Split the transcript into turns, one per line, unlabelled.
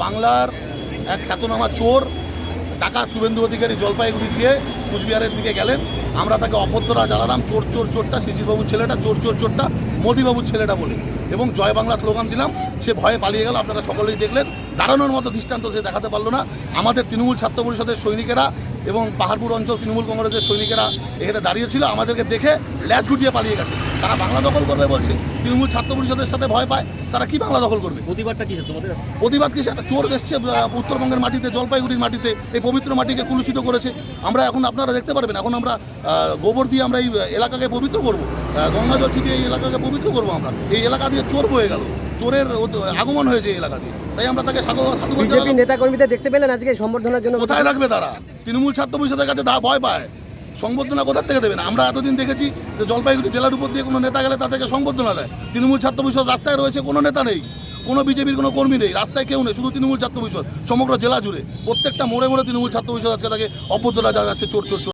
বাংলার এক খ্যাতনামা চোর টাকা শুভেন্দু অধিকারী জলপাইগুড়ি দিয়ে কুচবিহারের দিকে গেলেন। আমরা তাকে অভদ্ররা জ্বালালাম, চোর চোর চোরটা, শিশিরবাবুর ছেলেটা, চোর চোর চোরটা মোদিবাবুর ছেলেটা বলে, এবং জয় বাংলা স্লোগান দিলাম। সে ভয়ে পালিয়ে গেল, আপনারা সকলেই দেখলেন। দাঁড়ানোর মতো দৃষ্টান্ত সে দেখাতে পারলো না। আমাদের তৃণমূল ছাত্র পরিষদের সৈনিকেরা এবং পাহাড়পুর অঞ্চল তৃণমূল কংগ্রেসের সৈনিকেরা এখানে দাঁড়িয়েছিল, আমাদেরকে দেখে ল্যাচ গুটিয়ে পালিয়ে গেছে। তারা বাংলা দখল করবে বলছে, তৃণমূল ছাত্র পরিষদের সাথে ভয় পায়, তারা কি বাংলা দখল করবে?
প্রতিবাদটা কি তোমাদের?
প্রতিবাদ কিসে? একটা চোর এসছে উত্তরবঙ্গের মাটিতে, জলপাইগুড়ির মাটিতে, এই পবিত্র মাটিকে কুলুষিত করেছে। আমরা এখন আপনারা দেখতে পারবেন, এখন আমরা গোবর দিয়ে আমরা এই এলাকাকে পবিত্র করবো, গঙ্গা জল ছিটিয়ে এই এলাকাকে পবিত্র করবো। আমরা এই এলাকা দিয়ে চোর বয়ে গেল, চোরের আগমন হয়েছে এই এলাকা দিয়ে, তাই আমরা তাকে সাধুবাদ
বিজেপি নেতা কর্মীদের দেখতে পেলেন আজকে সম্বর্ধনার জন্য?
কোথায় রাখবে তারা? তৃণমূল ছাত্র পরিষদের কাছে ভয় পায়, সংবর্ধনা কোথার থেকে দেবেন? আমরা এতদিন দেখেছি যে জলপাইগুড়ি জেলার উপর দিয়ে কোনো নেতা গেলে তা থেকে সংবর্ধনা দেয়। তৃণমূল ছাত্র পরিষদ রাস্তায় রয়েছে, কোনো নেতা নেই, কোনো বিজেপির কোনো কর্মী নেই, রাস্তায় কেউ নেই, শুধু তৃণমূল ছাত্র পরিষদ সমগ্র জেলা জুড়ে। প্রত্যেকটা মোড়ে মোড়ে তৃণমূল ছাত্র পরিষদ আজকে তাকে অভ্যর্থনা জানাচ্ছে চোর চোর চোর।